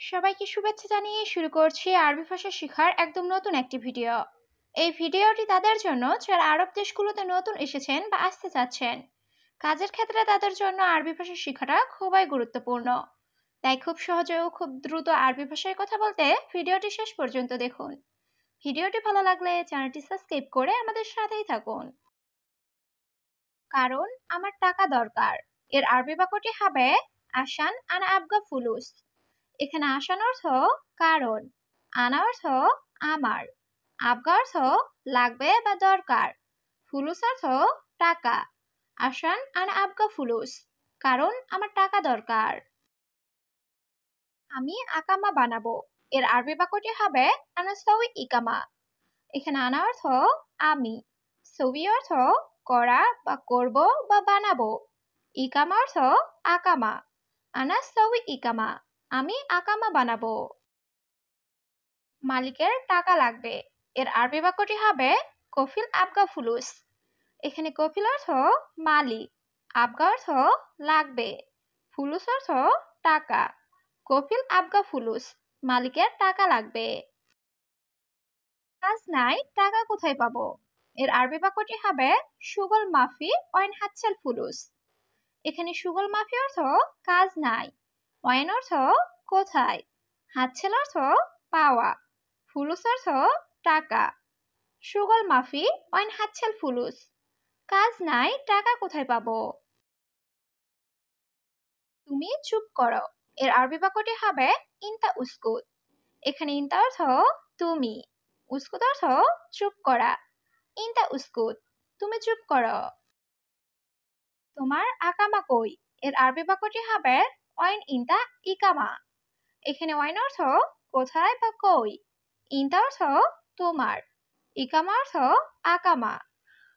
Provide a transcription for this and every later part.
সবাইকে শুভেচ্ছা জানিয়ে শুরু করছি আরবি ভাষা শেখার একদম নতুন একটি ভিডিও। এই ভিডিওটি তাদের জন্য যারা আরব দেশগুলোতে নতুন এসেছেন বা আসতে চাচ্ছেন। কাজের ক্ষেত্রে তাদের জন্য আরবি ভাষা শেখাটা খুবই গুরুত্বপূর্ণ। তাই খুব সহজে ও খুব দ্রুত আরবি ভাষায় কথা বলতে ভিডিওটি শেষ পর্যন্ত দেখুন। ভিডিওটি ভালো লাগলে চ্যানেলটি সাবস্ক্রাইব করে আমাদের সাথেই থাকুন। কারণ আমার টাকা দরকার এর আরবি বাক্যটি হবে আশান আনা আবগা ফুলুস। এখানে আসান অর্থ কারণ, আনা অর্থ আমার, আবগা অর্থ লাগবে বা দরকার, ফুলুস অর্থ টাকা। আসান আনা আবগা ফুলুস কারণ আমার টাকা দরকার। আমি আকামা বানাবো এর আরবি বাক্যটি হবে আনা সউই ইকামা। এখানে আনা অর্থ আমি, সউই অর্থ করা বা করব বা বানাবো, ইকামা অর্থ আকামা। আনা সউই ইকামা আমি আকামা বানাবো। মালিকের টাকা লাগবে এর আরবি বাক্যটি হবে কফিল আবগা ফুলুস। এখানে কফিল অর্থ মালিক, আবগা অর্থ লাগবে, ফুলুস অর্থ টাকা। কফিল আবগা ফুলুস মালিকের টাকা লাগবে। কাজ নাই টাকা কোথায় পাবো এর আরবি বাক্যটি হবে সুগল মাফি ওয়াইন হাতছেল ফুলুস। এখানে সুগল মাফি অর্থ কাজ নাই, ওয়াইন অর্থ কোথায়, হাতছেল অর্থ পাওয়া, ফুলুস অর্থ টাকা। সুগল মাফি ওয়াইন হাতছেল ফুলুস কাজ নাই টাকা কোথায় পাবো। তুমি চুপ করো এর আরবি বাক্যটি হবে ইনতা উস্কুত। এখানে ইনতা অর্থ তুমি, উস্কুত অর্থ চুপ করা। ইনতা উস্কুত তুমি চুপ করো। তোমার আকামা কই এর আরবি বাক্যটি হবে ওয়াইন ইনতা ইকামা। এখানে ওয়াইন অর্থ কোথায় বা কই, ইনতা অর্থ তোমার, ইকামা অর্থ আকামা।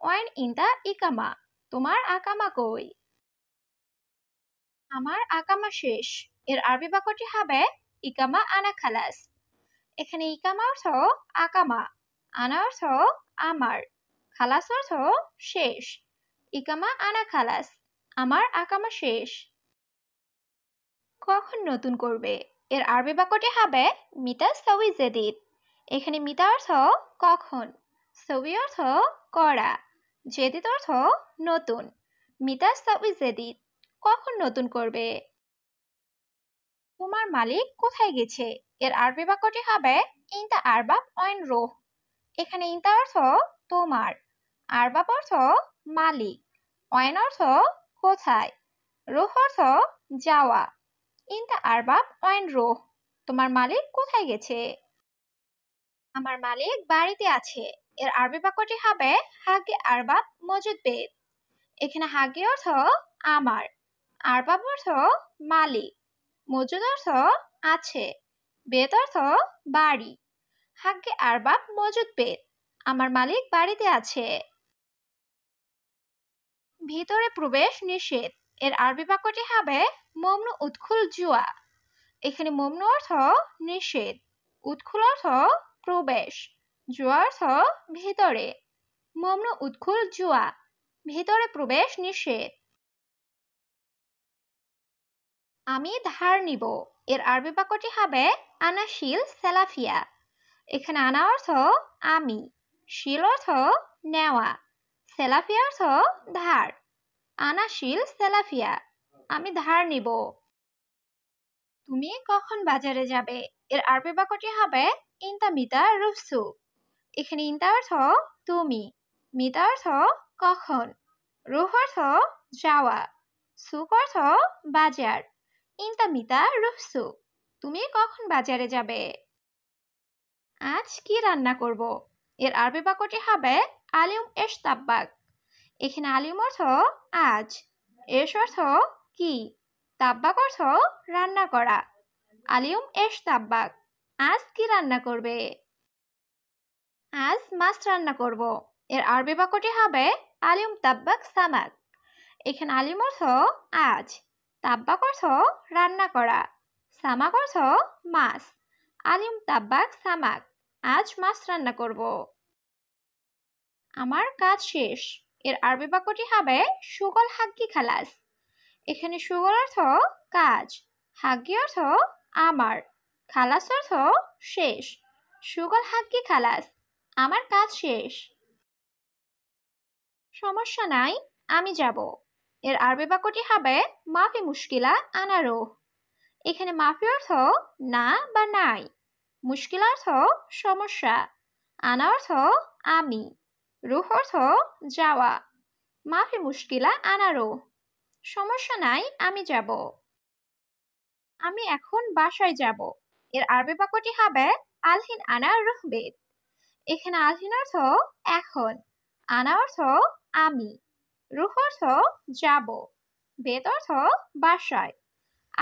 ওয়াইন ইনতা ইকামা তোমার আকামা কই। আমার আকামা শেষ এর আরবি বাক্যটি হবে ইকামা আনা খালাস। এখানে ইকামা অর্থ আকামা, আনা অর্থ আমার, খালাস অর্থ শেষ। ইকামা আনা খালাস আমার আকামা শেষ। কখন নতুন করবে এর আরবি বাক্যটি হবে মিতা সউই জেদিদ। এখানে মিতা অর্থ কখন, সউই অর্থ করা, জেদিদ অর্থ নতুন। মিতা সউই জেদিদ কখন নতুন করবে। তোমার মালিক কোথায় গেছে এর আরবি বাক্যটি হবে ইনতা আরবাব ওয়াইন রোহ। এখানে ইনতা অর্থ তোমার, আরবাব অর্থ মালিক, ওয়াইন অর্থ কোথায়, রোহ অর্থ যাওয়া। ইনতা আরবাব ওয়াইন রোহ তোমার মালিক কোথায় গেছে। আমার মালিক বাড়িতে আছে এর আরবি বাক্যটি হবে হাগে আরবাব মজুদ বেদ। এখানে হাগে অর্থ আমার, আরবাব অর্থ মালিক, মজুদ অর্থ আছে, বেদ অর্থ বাড়ি। হাগে আরবাব মজুদ বেদ আমার মালিক বাড়িতে আছে। ভিতরে প্রবেশ নিষেধ এর আরবি বাক্যটি হবে মমনু উৎখুল জুয়া। এখানে মমনু অর্থ নিষেধ, উৎখুল অর্থ প্রবেশ, জুয়া অর্থ ভিতরে। মমনু উৎখুল জুয়া ভিতরে প্রবেশ নিষেধ। আমি ধার নিব এর আরবি বাক্যটি হবে আনা শিল সেলাফিয়া। এখানে আনা অর্থ আমি, শিল অর্থ নেওয়া, সেলাফিয়া অর্থ ধার। আনা শিল সেলাফিয়া আমি ধার নিব। তুমি কখন বাজারে যাবে এর আরবি বাক্যটি হবে ইনতা মিতা রুফসু। এখানে ইনতা অর্থ তুমি, মিতা অর্থ কখন, রুহ অর্থ যাওয়া, সুক অর্থ বাজার। ইনতা মিতা রুফসু তুমি কখন বাজারে যাবে। আজ কি রান্না করব এর আরবি বাক্যটি হবে আলিউম এশ তাব্বাক। এখানে আলিউম অর্থ আজ, এশ অর্থ কি, তাব্বাক অর্থ রান্না করা। আলিউম এশ তাব্বাক আজ কি রান্না করবে। আজ মাছ রান্না করব এর আরবি বাক্যটি হবে আলিউম তাব্বাক সামাক। এখানে আলিউম অর্থ আজ, তাব্বাক অর্থ রান্না করা, সামাক অর্থ মাছ। আলিউম তাব্বাক সামাক আজ মাছ রান্না করব। আমার কাজ শেষ এর আরবি বাক্যটি হবে সুগল হাগ্গি খালাস। এখানে সুগল অর্থ কাজ, হাগ্গি অর্থ আমার, খালাস অর্থ শেষ। সুগল হাক্কি খালাস, আমার কাজ শেষ। সমস্যা নাই, আমি যাব। এর আরবি বাক্যটি হবে মাফি মুশকিলা আনা রোহ। এখানে মাফি অর্থ না বা নাই, মুশকিল অর্থ সমস্যা, আনা অর্থ আমি, রুহ অর্থ যাওয়া। মাফি মুশকিলা আনা রোহ, সমস্যা নাই, আমি যাব। আমি এখন বাসায় যাব। এর আরবি বাক্যটি হবে আলহিন আনা রুহবেদ। এখানে আলহিন অর্থ এখন, আনা অর্থ আমি, রুহ অর্থ যাব, বেদ অর্থ বাসায়।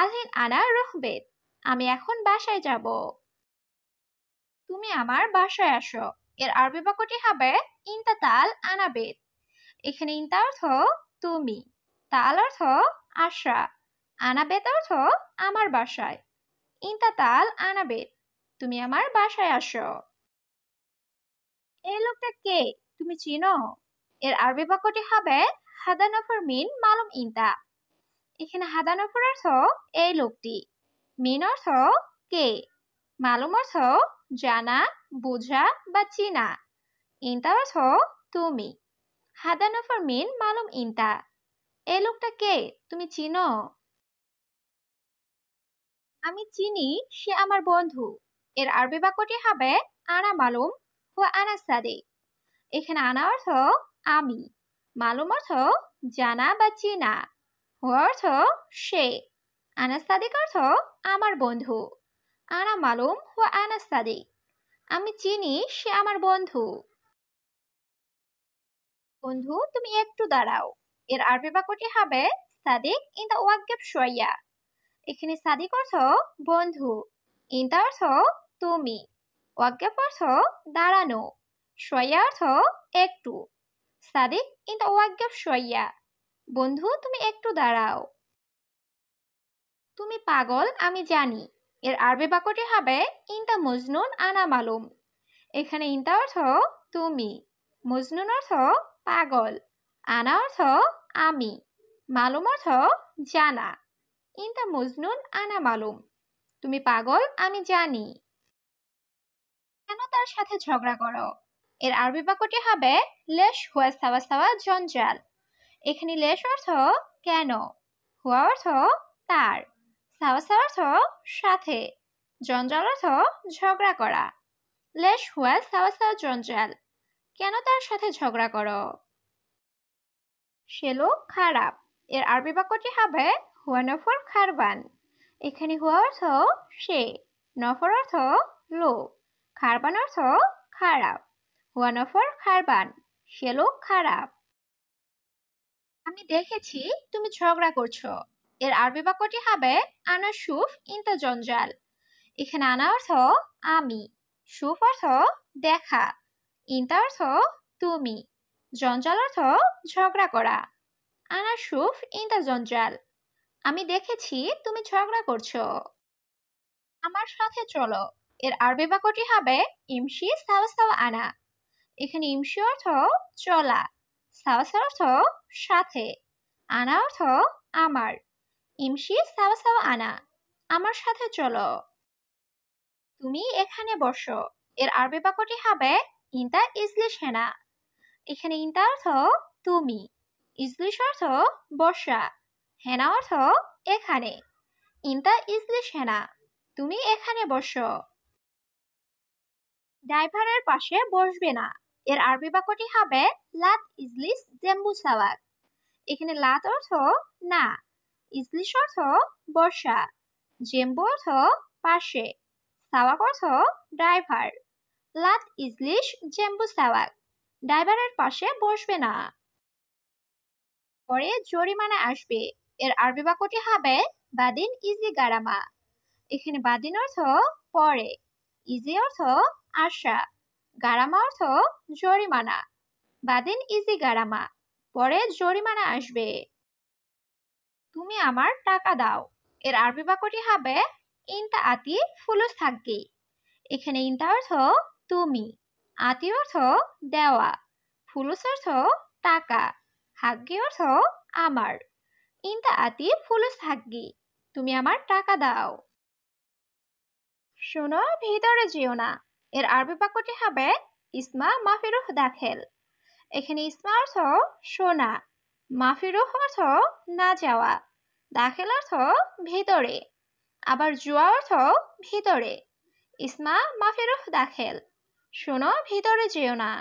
আলহিন আনা রুহবেদ, আমি এখন বাসায় যাব। তুমি আমার বাসায় আসো। এর আরবি বাক্যটি হবে ইনতা তাল আনা বেদ। এখানে ইনতা অর্থ তুমি, তাল অর্থ আসা, আনা বেদ অর্থ আমার বাসায়। ইনতা তাল আনা বেদ, তুমি আমার বাসায় আসো। এই লোকটা কে, তুমি চিনো? এর আরবি বাক্যটি হবে হাদানফর মিন মালুম ইনতা। এখানে হাদানফর অর্থ এই লোকটি, মিন অর্থ কে, মালুম অর্থ জানা, বোঝা বা চিনা, ইনতা অর্থ তুমি। হাদানফর মিন মালুম ইনতা, এই লোকটা কে, তুমি চিনো? আমি চিনি, সে আমার বন্ধু। এর আরবি বাক্যটি হবে আনা মালুম ও আনা সাদিক। এখানে আনা অর্থ আমি, মালুম অর্থ জানা বা চিনা, হুয়া অর্থ সে, আনা সাদিক অর্থ আমার বন্ধু। আনা মালুম হুয়া আনা সাদিক, আমি চিনি, সে আমার বন্ধু। বন্ধু তুমি একটু দাঁড়াও। এর আরবি বাক্যটি হবে সাদিক ইনতা ওয়াক্কিফ শুয়াইয়া। এখানে সাদিক অর্থ বন্ধু, ইনতা অর্থ তুমি, ওয়াক্কিফ অর্থ দাঁড়ানো, শুয়াইয়া অর্থ একটু। সাদিক ইনতা ওয়াক্কিফ শুয়াইয়া, বন্ধু তুমি একটু দাঁড়াও। তুমি পাগল আমি জানি। এর আরবি বাক্যটি হবে ইনতা মজনুন আনা মালুম। এখানে ইনতা অর্থ তুমি, মজনুন অর্থ পাগল, আনা অর্থ আমি, মালুম অর্থ জানা। ইনতা মজনুন আনা মালুম, তুমি পাগল আমি জানি। কেন তার সাথে ঝগড়া করো? এর আরবি বাক্যটি হবে লেশ হুয়া সাওয়া সাওয়া জঞ্জাল। এখানে লেশ অর্থ কেন, হুয়া অর্থ তার, সাওয়া সাওয়া অর্থ সাথে, জঞ্জাল অর্থ ঝগড়া করা। লেশ হুয়া সাওয়া সাওয়া জঞ্জাল, কেন তার সাথে ঝগড়া করো? সে লোক খারাপ। এর আরবি বাক্যটি হবে হুয়া নফর খারবান। এখানে হুয়া অর্থ সে, নফর অর্থ লোক, খারবান অর্থ খারাপ। হুয়া নফর খারবান, সে লোক খারাপ। আমি দেখেছি তুমি ঝগড়া করছো। এর আরবি বাক্যটি হবে আনা সুফ ইনতা জঞ্জাল। এখানে আনা অর্থ আমি, সুফ অর্থ দেখা, ইনতা অর্থ তুমি, জঞ্জাল অর্থ ঝগড়া করা। আনা সুফ ইনতা জঞ্জাল, আমি দেখেছি তুমি ঝগড়া করছো। আমার সাথে চলো। এর আরবি বাক্যটি হবে ইমশি সাওয়া সাওয়া আনা। এখানে ইমশি অর্থ চলা, সাওয়া সাওয়া অর্থ সাথে, আনা অর্থ আমার। ইমশি সাওয়া সাওয়া আনা, আমার সাথে চলো। তুমি এখানে বসো। এর আরবি বাক্যটি হবে ইনতা ইজলিশ হেনা। এখানে ইনতা অর্থ তুমি, ইজলিশ অর্থ বসা, হেনা অর্থ এখানে। ইনতা ইজলিশ হেনা, তুমি এখানে বসো। ড্রাইভারের পাশে বসবে না। এর আরবি বাক্যটি হবে লাত ইজলিস জেম্বু সাওয়াক। এখানে লাত অর্থ না, ইজলিস অর্থ বসা, জেম্বু অর্থ পাশে, সাওয়াক অর্থ ড্রাইভার। লাত ইজলিস জেম্বু সাওয়াক, ড্রাইভারের পাশে বসবে না। পরে জরিমানা আসবে। এর আরবি বাক্যটি হবে বাদিন ইজি গারামা। এখানে বাদিন অর্থ পরে, ইজি অর্থ আশা, গারামা অর্থ জরিমানা। বাদিন ইজি গারামা, পরে জরিমানা আসবে। তুমি আমার টাকা দাও। এর আরবি বাক্যটি হবে ইনতা আতি ফুলুস থাকবি। এখানে ইনতা অর্থ তুমি, আতি অর্থ দেওয়া, ফুলুস অর্থ টাকা, হাগ্গি অর্থ আমার। ইনতা আতি ফুলুস হাগ্গি, তুমি আমার টাকা দাও। শোনো ভিতরে যেও না এর আরবি বাক্যটি হবে ইসমা মাফিরুহ দাখেল। এখানে ইসমা অর্থ শোনা, মাফিরুহ অর্থ না যাওয়া, দাখেল অর্থ ভিতরে, আবার জুয়া অর্থ ভিতরে। ইসমা মাফিরুহ দাখেল, শোনো ভিতরে যেও না।